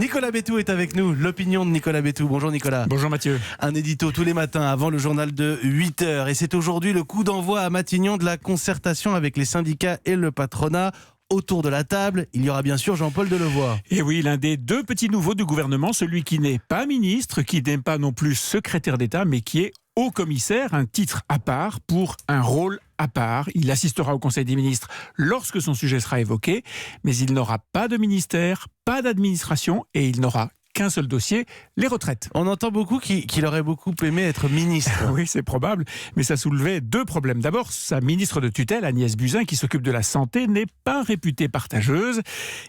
Nicolas Bétou est avec nous, l'opinion de Nicolas Bétou. Bonjour Nicolas. Bonjour Mathieu. Un édito tous les matins avant le journal de 8h. Et c'est aujourd'hui le coup d'envoi à Matignon de la concertation avec les syndicats et le patronat. Autour de la table, il y aura bien sûr Jean-Paul Delevoye. Et oui, l'un des deux petits nouveaux du gouvernement, celui qui n'est pas ministre, qui n'est pas non plus secrétaire d'État, mais qui est haut-commissaire, un titre à part pour un rôle à part. Il assistera au Conseil des ministres lorsque son sujet sera évoqué, mais il n'aura pas de ministère, pas d'administration et il n'aura qu'un seul dossier, les retraites. On entend beaucoup qu'il aurait beaucoup aimé être ministre. Oui, c'est probable, mais ça soulevait deux problèmes. D'abord, sa ministre de tutelle, Agnès Buzyn, qui s'occupe de la santé, n'est pas réputée partageuse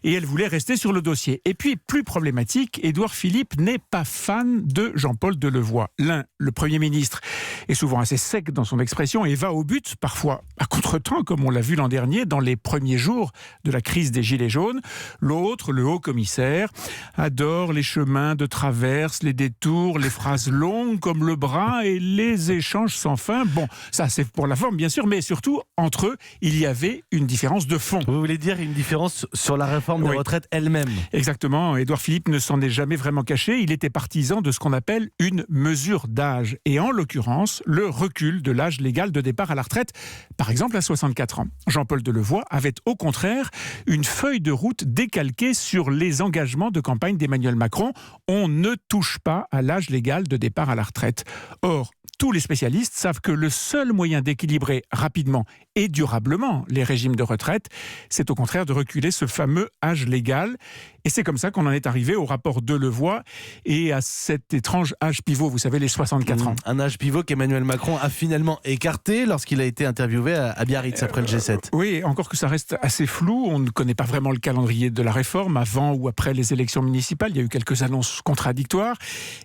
et elle voulait rester sur le dossier. Et puis, plus problématique, Édouard Philippe n'est pas fan de Jean-Paul Delevoye. L'un, le Premier ministre, est souvent assez sec dans son expression et va au but, parfois à contre-temps, comme on l'a vu l'an dernier, dans les premiers jours de la crise des Gilets jaunes. L'autre, le haut-commissaire, adore les chemins de traverse, les détours, les phrases longues comme le bras et les échanges sans fin. Bon, ça c'est pour la forme bien sûr, mais surtout entre eux, il y avait une différence de fond. Vous voulez dire une différence sur la réforme des retraites elle-même? Exactement, Édouard Philippe ne s'en est jamais vraiment caché, il était partisan de ce qu'on appelle une mesure d'âge, et en l'occurrence, le recul de l'âge légal de départ à la retraite, par exemple à 64 ans. Jean-Paul Delevoye avait au contraire une feuille de route décalquée sur les engagements de campagne d'Emmanuel Macron. On ne touche pas à l'âge légal de départ à la retraite. Or, tous les spécialistes savent que le seul moyen d'équilibrer rapidement et durablement les régimes de retraite, c'est au contraire de reculer ce fameux âge légal. Et c'est comme ça qu'on en est arrivé au rapport Delevoye et à cet étrange âge pivot, vous savez, les 64 ans. Un âge pivot qu'Emmanuel Macron a finalement écarté lorsqu'il a été interviewé à Biarritz après le G7. Oui, encore que ça reste assez flou, on ne connaît pas vraiment le calendrier de la réforme, avant ou après les élections municipales, il y a eu quelques annonces contradictoires,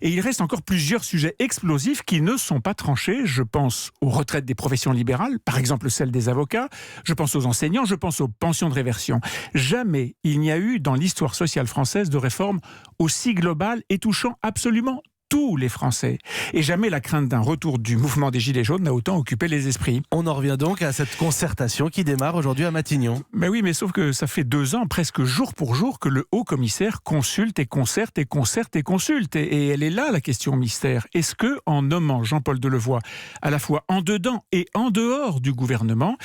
et il reste encore plusieurs sujets explosifs qui ne sont pas tranchés. Je pense aux retraites des professions libérales, par exemple celle des avocats, je pense aux enseignants, je pense aux pensions de réversion. Jamais il n'y a eu dans l'histoire sociale française de réforme aussi globale et touchant absolument tous les Français. Et jamais la crainte d'un retour du mouvement des Gilets jaunes n'a autant occupé les esprits. On en revient donc à cette concertation qui démarre aujourd'hui à Matignon. Mais oui, mais sauf que ça fait 2 ans, presque jour pour jour, que le haut-commissaire consulte et concerte et concerte et consulte. Et elle est là, la question mystère. Est-ce que, en nommant Jean-Paul Delevoye à la fois en dedans et en dehors du gouvernement,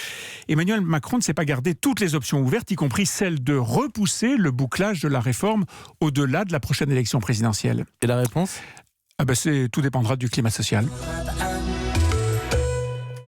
Emmanuel Macron ne s'est pas gardé toutes les options ouvertes, y compris celle de repousser le bouclage de la réforme au-delà de la prochaine élection présidentielle? Et la réponse? Tout dépendra du climat social.